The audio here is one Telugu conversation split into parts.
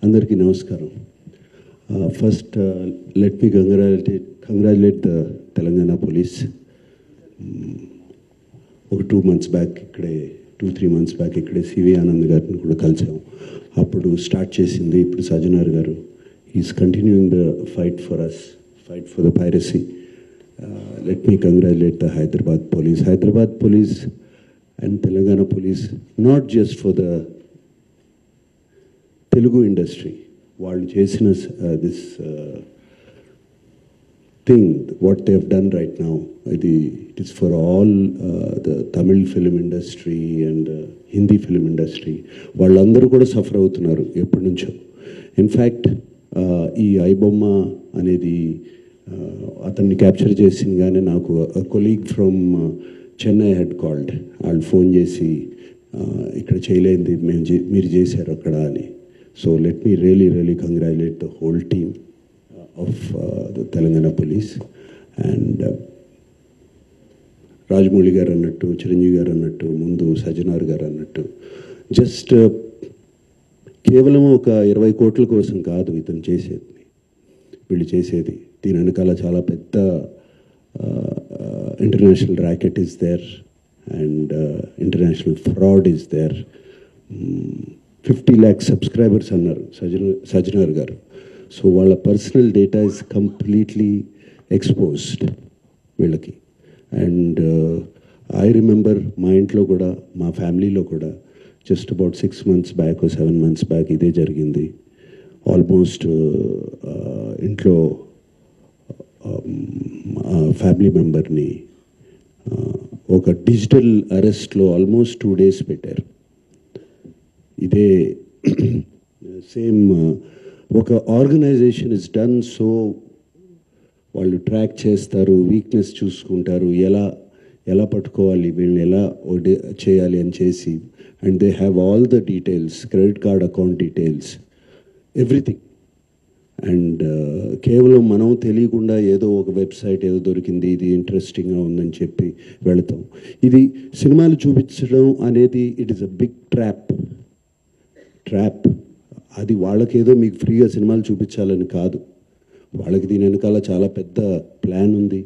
అందరికీ నమస్కారం. First let me congratulate the Telangana police. ఒక 2 months బ్యాక్ ఇక్కడే 2-3 months బ్యాక్ ఇక్కడే సివి ఆనంద్ గారిని కూడా కలిసాం. అప్పుడు స్టార్ట్ చేసింది ఇప్పుడు సజ్జనార్ గారు. Is continuing the fight for us, fight for the piracy. Let me congratulate the Hyderabad police and Telangana police, not just for the Telugu industry. వాళ్ళు చేసిన this thing what they have done right now, it is for all the Tamil film industry and Hindi film industry. వాళ్ళందరూ కూడా సఫర్ అవుతున్నారు ఎప్పటి నుంచో. ఇన్ఫ్యాక్ట్ ఈ ఐబొమ్మ అనేది అతన్ని క్యాప్చర్ చేసిందిగానే నాకు colleague from Chennai head called. వాళ్ళు ఫోన్ చేసి ఇక్కడ చేయలేంది మీరు చేశారు అక్కడ అని. So let me really congratulate the whole team of the Telangana police. And Rajamouli గారు అన్నట్టు, చిరంజీవి గారు అన్నట్టు, ముందు సజ్జనార్ గారు అన్నట్టు, జస్ట్ కేవలం ఒక 20 కోట్ల కోసం కాదు ఇతను చేసేది, వీళ్ళు చేసేది. దీని వెనకాల చాలా పెద్ద international racket is there and international fraud is there. 50 lakh subscribers అన్నారు సజ్జనార్ గారు. సో వాళ్ళ personal data is completely exposed వీళ్ళకి. అండ్ ఐ రిమెంబర్ మా ఇంట్లో కూడా, మా ఫ్యామిలీలో కూడా just about 6 months back, 7 months back ఇదే జరిగింది. ఆల్మోస్ట్ ఇంట్లో ఫ్యామిలీ మెంబర్ని ఒక డిజిటల్ అరెస్ట్లో ఆల్మోస్ట్ 2 days పెట్టారు. ఇదే సేమ్ ఒక ఆర్గనైజేషన్ ఇస్ డన్. సో వాళ్ళు ట్రాక్ చేస్తారు, వీక్నెస్ చూసుకుంటారు, ఎలా పట్టుకోవాలి, వీళ్ళని ఎలా చేయాలి అని చేసి. And they have all the details, credit card account details, everything. And కేవలం మనం తెలియకుండా ఏదో ఒక వెబ్సైట్ ఏదో దొరికింది, ఇది ఇంట్రెస్టింగ్గా ఉందని చెప్పి వెళతాం. ఇది సినిమాలు చూపించడం అనేది it is a big trap. అది వాళ్ళకేదో మీకు ఫ్రీగా సినిమాలు చూపించాలని కాదు, వాళ్ళకి దీని వెనకాల చాలా పెద్ద ప్లాన్ ఉంది.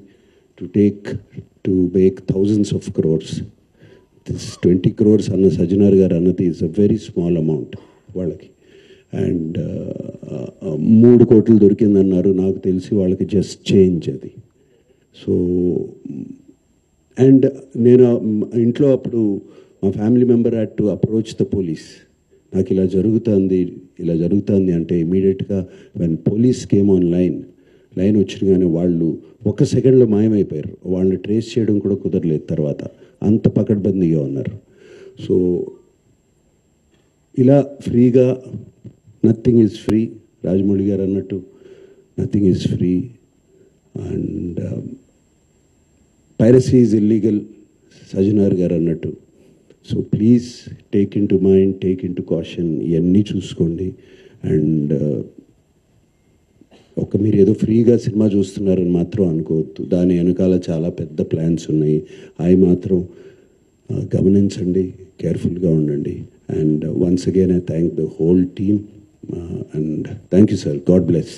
To make thousands of crores. This 20 crores అన్న సజ్జనార్ గారు అన్నది is a very small amount వాళ్ళకి. అండ్ 3 కోట్లు దొరికిందన్నారు, నాకు తెలిసి వాళ్ళకి జస్ట్ చేంజ్ అది. సో అండ్ నేను ఇంట్లో అప్పుడు మా family member had to approach the police. నాకు ఇలా జరుగుతుంది అంటే ఇమీడియట్గా when police came on line వచ్చినగానే వాళ్ళు 1 సెకండ్లో మాయమైపోయారు. వాళ్ళని ట్రేస్ చేయడం కూడా కుదరలేదు తర్వాత, అంత పకడ్బందీగా ఉన్నారు. సో ఇలా ఫ్రీగా, నథింగ్ ఈజ్ ఫ్రీ, రాజమౌళి గారు అన్నట్టు nothing is free. And piracy is illegal, Sajjanar గారు అన్నట్టు. So please take in to mind, take in to caution, ఇవన్నీ చూసుకోండి. అండ్ మీరు ఏదో ఫ్రీగా సినిమా చూస్తున్నారని మాత్రం అనుకోవద్దు, దాని వెనకాల చాలా పెద్ద ప్లాన్స్ ఉన్నాయి. అవి మాత్రం గమనించండి, కేర్ఫుల్గా ఉండండి. And once again I thank the whole team and thank you sir. God bless.